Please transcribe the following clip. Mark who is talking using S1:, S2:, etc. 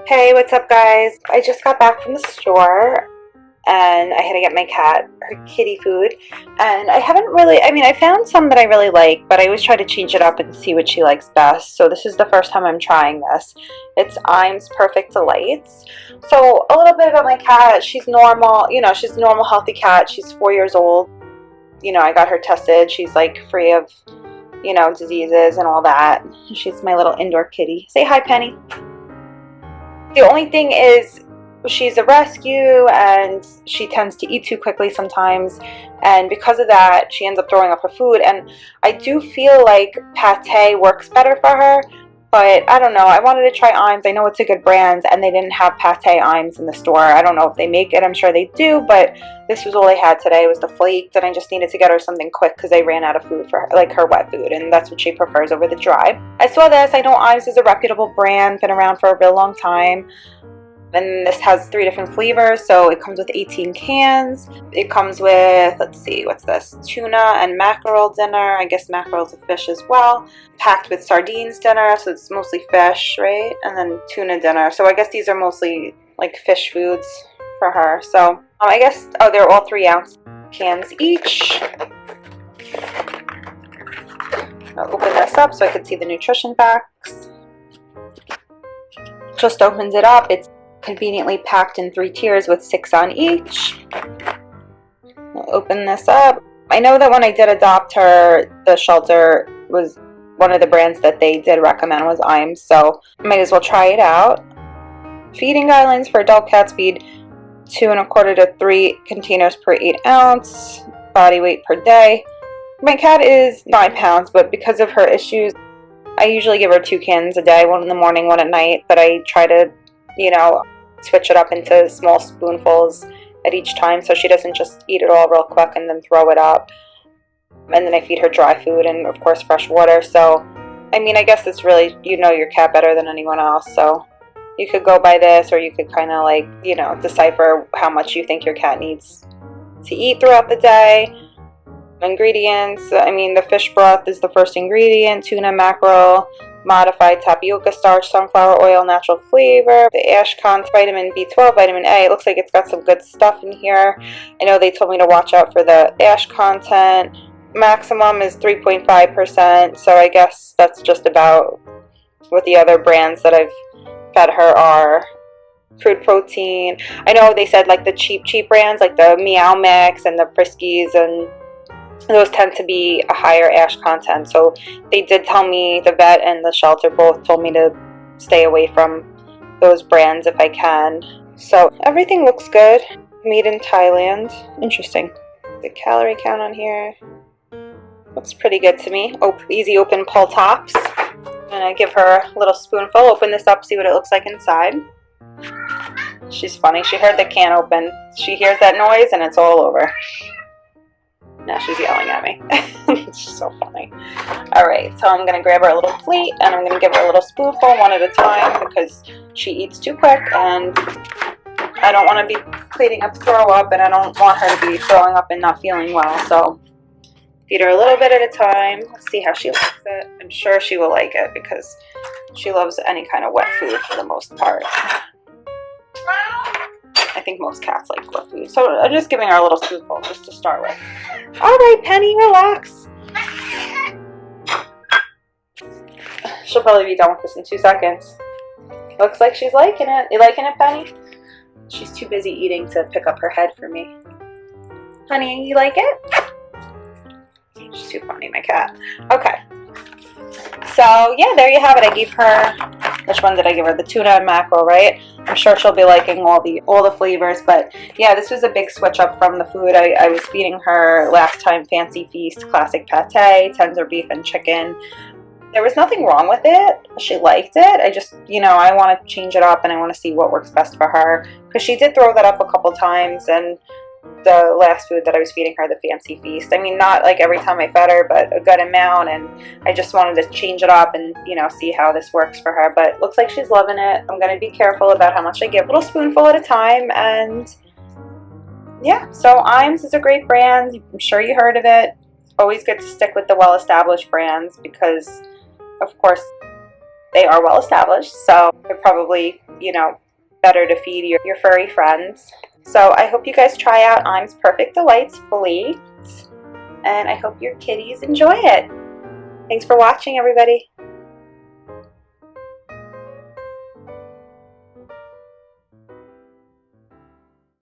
S1: Hey, what's up guys? I just got back from the store and I had to get my cat her kitty food, and I haven't really, I found some that I really like, but I always try to change it up and see what she likes best. So this is the first time I'm trying this. It's IAMS Purrfect Delights. So a little bit about my cat. She's normal, she's a normal healthy cat. She's 4 years old. I got her tested. She's like free of, diseases and all that. She's my little indoor kitty. Say hi, Penny. The only thing is she's a rescue and she tends to eat too quickly sometimes, and because of that she ends up throwing up her food, and I do feel like pate works better for her, but I don't know. I wanted to try IAMS. I know it's a good brand and they didn't have pate IAMS in the store. I don't know if they make it. I'm sure they do, but this was all I had today was the Flaked, and I just needed to get her something quick because I ran out of food for her, like her wet food, and that's what she prefers over the dry. I saw this. I know IAMS is a reputable brand, been around for a real long time. And this has 3 different flavors, so it comes with 18 cans. It comes with, let's see, what's this? Tuna and mackerel dinner. I guess mackerel's a fish as well. Packed with sardines dinner, so it's mostly fish, right? And then tuna dinner. So I guess these are mostly like fish foods for her. So I guess, oh, they're all 3-ounce cans each. I'll open this up so I can see the nutrition facts. Just opens it up. It's conveniently packed in 3 tiers with 6 on each. I'll open this up. I know that when I did adopt her, the shelter was one of the brands that they did recommend was IAMS, so I might as well try it out. Feeding guidelines for adult cats: feed 2 1/4 to 3 containers per 8 ounce, body weight per day. My cat is 9 pounds, but because of her issues, I usually give her 2 cans a day, one in the morning, one at night, but I try to, switch it up into small spoonfuls at each time so she doesn't just eat it all real quick and then throw it up. And then I feed her dry food and of course fresh water. So I guess it's really, your cat better than anyone else, so you could go by this, or you could kind of like, decipher how much you think your cat needs to eat throughout the day. Ingredients, the fish broth is the first ingredient: tuna, mackerel, modified tapioca starch, sunflower oil, natural flavor, the ash content, vitamin B12, vitamin A. It looks like it's got some good stuff in here. I know they told me to watch out for the ash content. Maximum is 3.5%, so I guess that's just about what the other brands that I've fed her are. Crude protein. I know they said like the cheap brands like the Meow Mix and the Friskies, and those tend to be a higher ash content, so they did tell me, the vet and the shelter both told me to stay away from those brands if I can. So everything looks good. Made in Thailand. Interesting. The calorie count on here looks pretty good to me. Easy open pull tops. And I give her a little spoonful. Open this up, see what it looks like inside. She's funny. She heard the can open. She hears that noise and it's all over. Now she's yelling at me. She's so funny. Alright, so I'm going to grab her a little plate and I'm going to give her a little spoonful one at a time because she eats too quick and I don't want to be cleaning up throw up, and I don't want her to be throwing up and not feeling well. So feed her a little bit at a time. Let's see how she likes it. I'm sure she will like it because she loves any kind of wet food for the most part. I think most cats like wet food. So I'm just giving her a little spoonful just to start with. Alright, Penny, relax. She'll probably be done with this in 2 seconds. Looks like she's liking it. You liking it, Penny? She's too busy eating to pick up her head for me. Honey, you like it? She's too funny, my cat. Okay. So, yeah, there you have it. I gave her, which one did I give her? The tuna and mackerel, right? I'm sure she'll be liking all the flavors, but yeah, this was a big switch up from the food. I was feeding her last time Fancy Feast, classic pate, tender beef and chicken. There was nothing wrong with it. She liked it. I just, I want to change it up and I want to see what works best for her, because she did throw that up a couple times, and the last food that I was feeding her, the Fancy Feast, not like every time I fed her, but a good amount, and I just wanted to change it up and, see how this works for her. But it looks like she's loving it. I'm going to be careful about how much I give, a little spoonful at a time, and yeah, so IAMS is a great brand. I'm sure you heard of it. It's always good to stick with the well-established brands because, of course, they are well established, so they're probably, better to feed your furry friends. So I hope you guys try out IAMS Purrfect Delights Flaked, and I hope your kitties enjoy it. Thanks for watching, everybody.